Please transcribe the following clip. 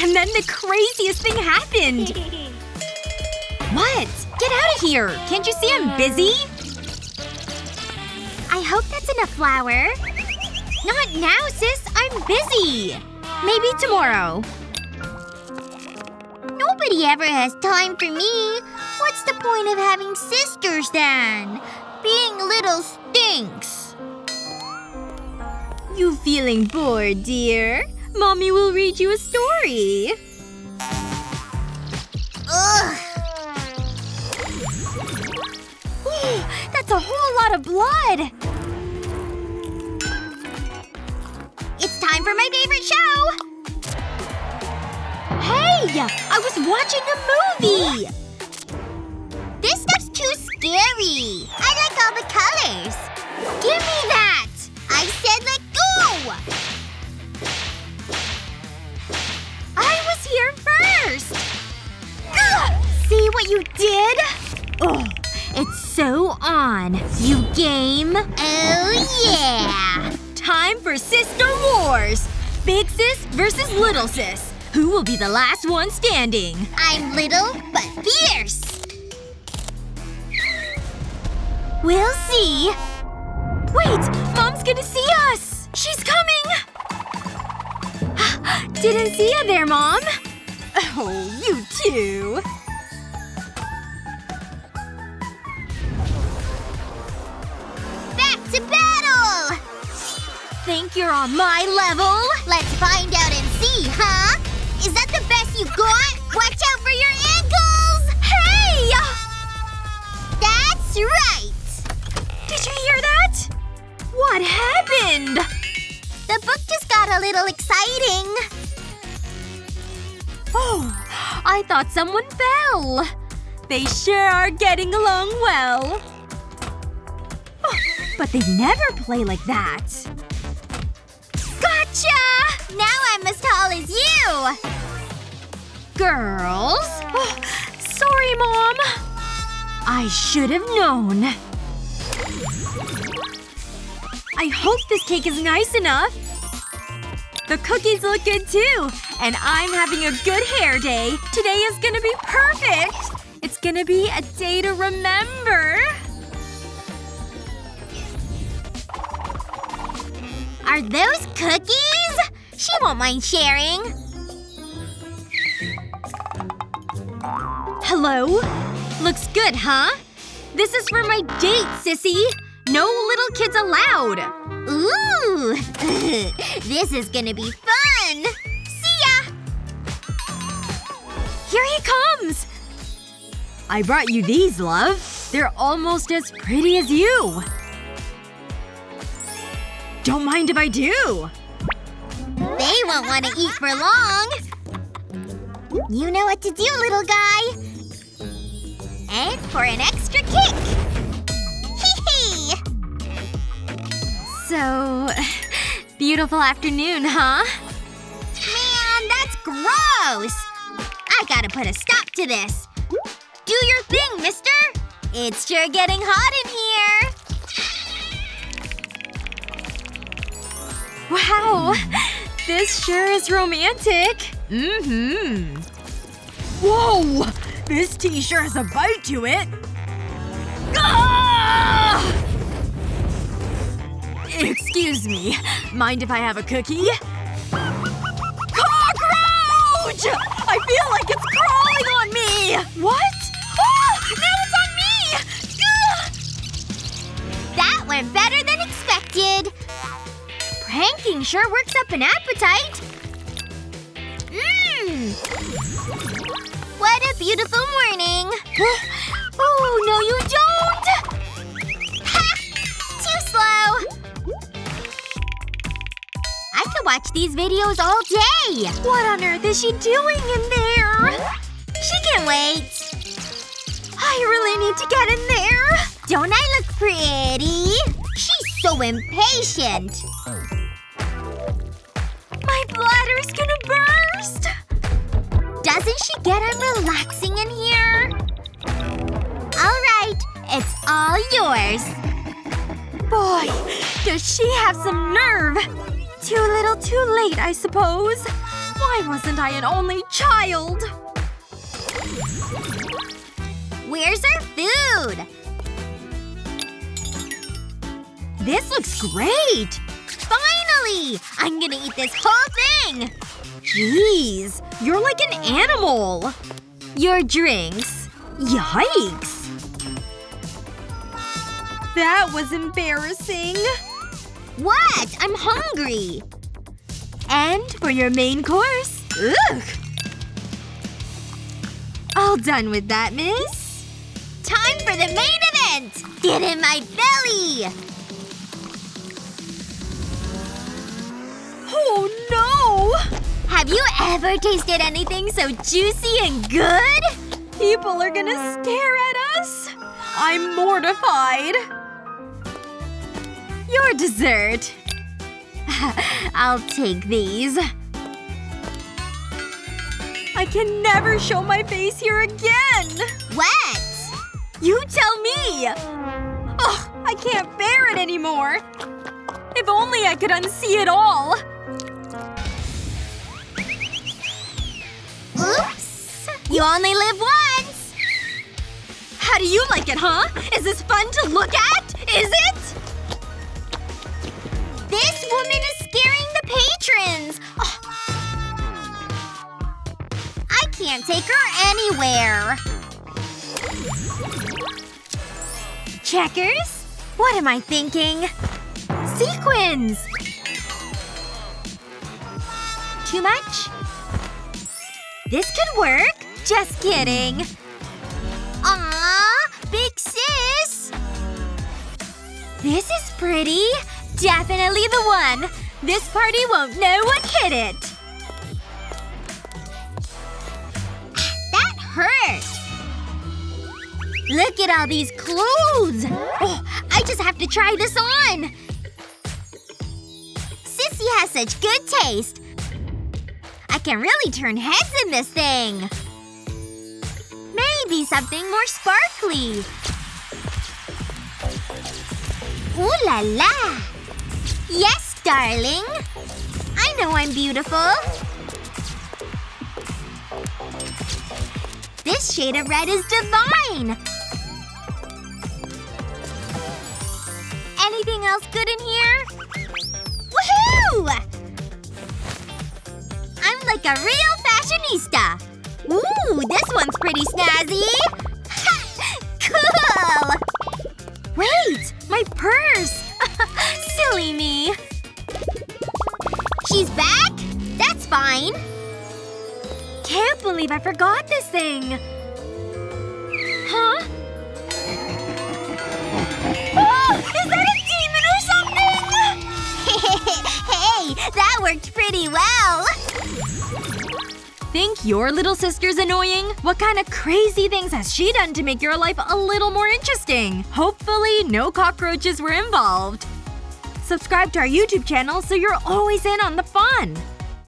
And then the craziest thing happened. What? Get out of here! Can't you see I'm busy? I hope that's enough flour. Not now, sis! I'm busy! Maybe tomorrow. Nobody ever has time for me. What's the point of having sisters then? Being little stinks. You feeling bored, dear? Mommy will read you a story. Ugh. That's a whole lot of blood! It's time for my favorite show! Hey! I was watching a movie! This stuff's too scary. I like all the colors. Give me that! I said let go! I was here first! Ugh! See what you did? Oh, it's so on. You game? Oh yeah! Time for Sister Wars! Big sis versus little sis. Who will be the last one standing? I'm little, but fierce! We'll see. Wait! Mom's gonna see us! She's coming! Didn't see you there, Mom. Oh, you too. Back to battle! Think you're on my level? Let's find out and see, huh? Is that the best you got? Watch out for your ankles! Hey! That's right! Did you hear that? What happened? The book just got a little exciting. Oh, I thought someone fell. They sure are getting along well. Oh, but they never play like that. Gotcha! Now I'm as tall as you! Girls? Oh, sorry, Mom. I should have known. I hope this cake is nice enough. The cookies look good too. And I'm having a good hair day. Today is gonna be perfect! It's gonna be a day to remember. Are those cookies? She won't mind sharing. Hello? Looks good, huh? This is for my date, sissy. No little kids allowed. Ooh! This is gonna be fun! See ya! Here he comes! I brought you these, love. They're almost as pretty as you. Don't mind if I do. They won't want to eat for long. You know what to do, little guy. And for an extra kick. Hee-hee! So… beautiful afternoon, huh? Man, that's gross! I gotta put a stop to this. Do your thing, mister! It's sure getting hot in here. Wow. This sure is romantic. Mm-hmm. Whoa! This tea sure has a bite to it. Ah! Excuse me. Mind if I have a cookie? Cockroach! I feel like it's crawling on me! What? Oh! Now it's on me! Ugh! That went better than expected. Pranking sure works up an appetite. Mmm! What a beautiful morning. Oh, no you don't! Ha! Too slow. I could watch these videos all day. What on earth is she doing in there? She can wait. I really need to get in there. Don't I look pretty? She's so impatient. My bladder's gonna burst! Doesn't she get I'm relaxing in here? Alright, it's all yours. Boy, does she have some nerve. Too little too late, I suppose. Why wasn't I an only child? Where's our food? This looks great! Finally! I'm gonna eat this whole thing! Jeez. You're like an animal. Your drinks. Yikes. That was embarrassing. What? I'm hungry! And for your main course. Ugh. All done with that, miss. Time for the main event! Get in my belly! Oh no! Have you ever tasted anything so juicy and good? People are gonna stare at us. I'm mortified. Your dessert. I'll take these. I can never show my face here again! What? You tell me! Ugh, I can't bear it anymore! If only I could unsee it all! Oops! You only live once! How do you like it, huh? Is this fun to look at? Is it? This woman is scaring the patrons! Oh. I can't take her anywhere. Checkers? What am I thinking? Sequins! Too much? This could work. Just kidding. Aww! Big sis! This is pretty. Definitely the one. This party won't know what hit it. That hurt! Look at all these clothes! Oh, I just have to try this on! Sissy has such good taste. I can really turn heads in this thing. Maybe something more sparkly. Ooh la la! Yes, darling! I know I'm beautiful. This shade of red is divine! Anything else good in here? Woohoo! I'm like a real fashionista! Ooh, this one's pretty snazzy! Cool! Wait! My purse! Silly me. She's back? That's fine. Can't believe I forgot this thing. Huh? Oh! Is that a demon or something? Hey, that worked pretty well. Think your little sister's annoying? What kind of crazy things has she done to make your life a little more interesting? Hopefully no cockroaches were involved. Subscribe to our YouTube channel so you're always in on the fun.